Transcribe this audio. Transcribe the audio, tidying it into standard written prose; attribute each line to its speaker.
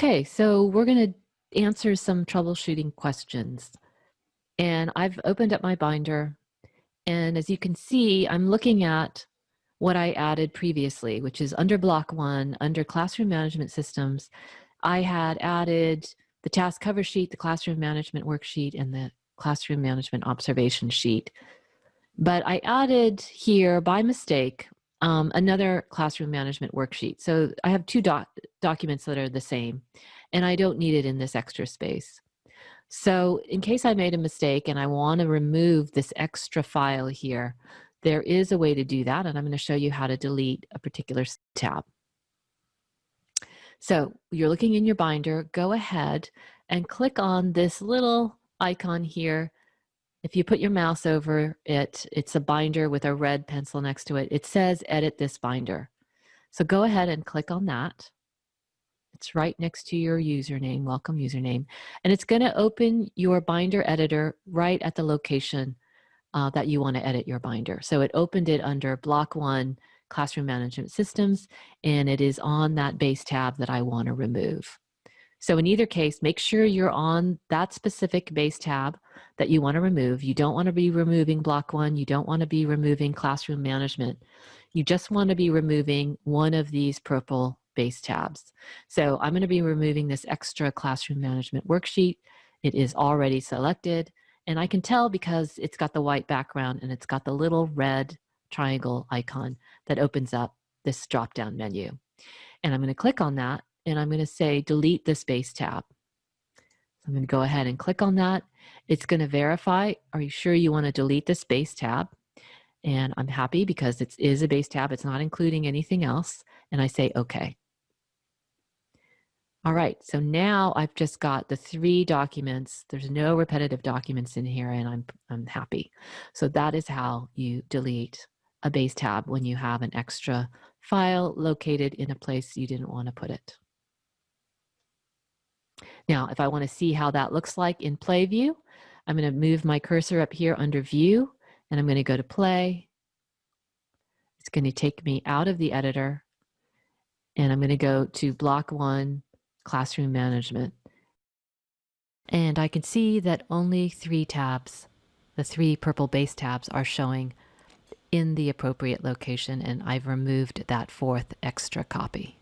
Speaker 1: Okay, so we're going to answer some troubleshooting questions. And I've opened up my binder, and as you can see, I'm looking at what I added previously, which is under Block 1, under Classroom Management Systems. I had added the task cover sheet, the Classroom Management Worksheet, and the Classroom Management Observation Sheet. But I added here, by mistake, another Classroom Management Worksheet. So I have two documents that are the same, and I don't need it in this extra space. So in case I made a mistake and I want to remove this extra file here, there is a way to do that, and I'm going to show you how to delete a particular tab. So you're looking in your binder, go ahead and click on this little icon here. If you put your mouse over it, it's a binder with a red pencil next to it. It says edit this binder. So go ahead and click on that. It's right next to your username, welcome username, and it's going to open your binder editor right at the location that you want to edit your binder. So it opened it under Block 1, Classroom Management Systems, and it is on that base tab that I want to remove. So in either case, make sure you're on that specific base tab that you want to remove. You don't want to be removing Block 1. You don't want to be removing Classroom Management. You just want to be removing one of these purple base tabs. So I'm going to be removing this extra Classroom Management Worksheet. It is already selected, and I can tell because it's got the white background and it's got the little red triangle icon that opens up this drop-down menu. And I'm going to click on that, and I'm going to say delete this base tab. So I'm going to go ahead and click on that. It's going to verify, are you sure you want to delete this base tab? And I'm happy because it is a base tab. It's not including anything else. And I say okay. All right, so now I've just got the 3 documents. There's no repetitive documents in here, and I'm happy. So that is how you delete a base tab when you have an extra file located in a place you didn't want to put it. Now, if I want to see how that looks like in Play View, I'm going to move my cursor up here under View, and I'm going to go to Play. It's going to take me out of the editor, and I'm going to go to Block 1, Classroom Management. And I can see that only 3 tabs, the 3 purple base tabs, are showing in the appropriate location, and I've removed that 4th extra copy.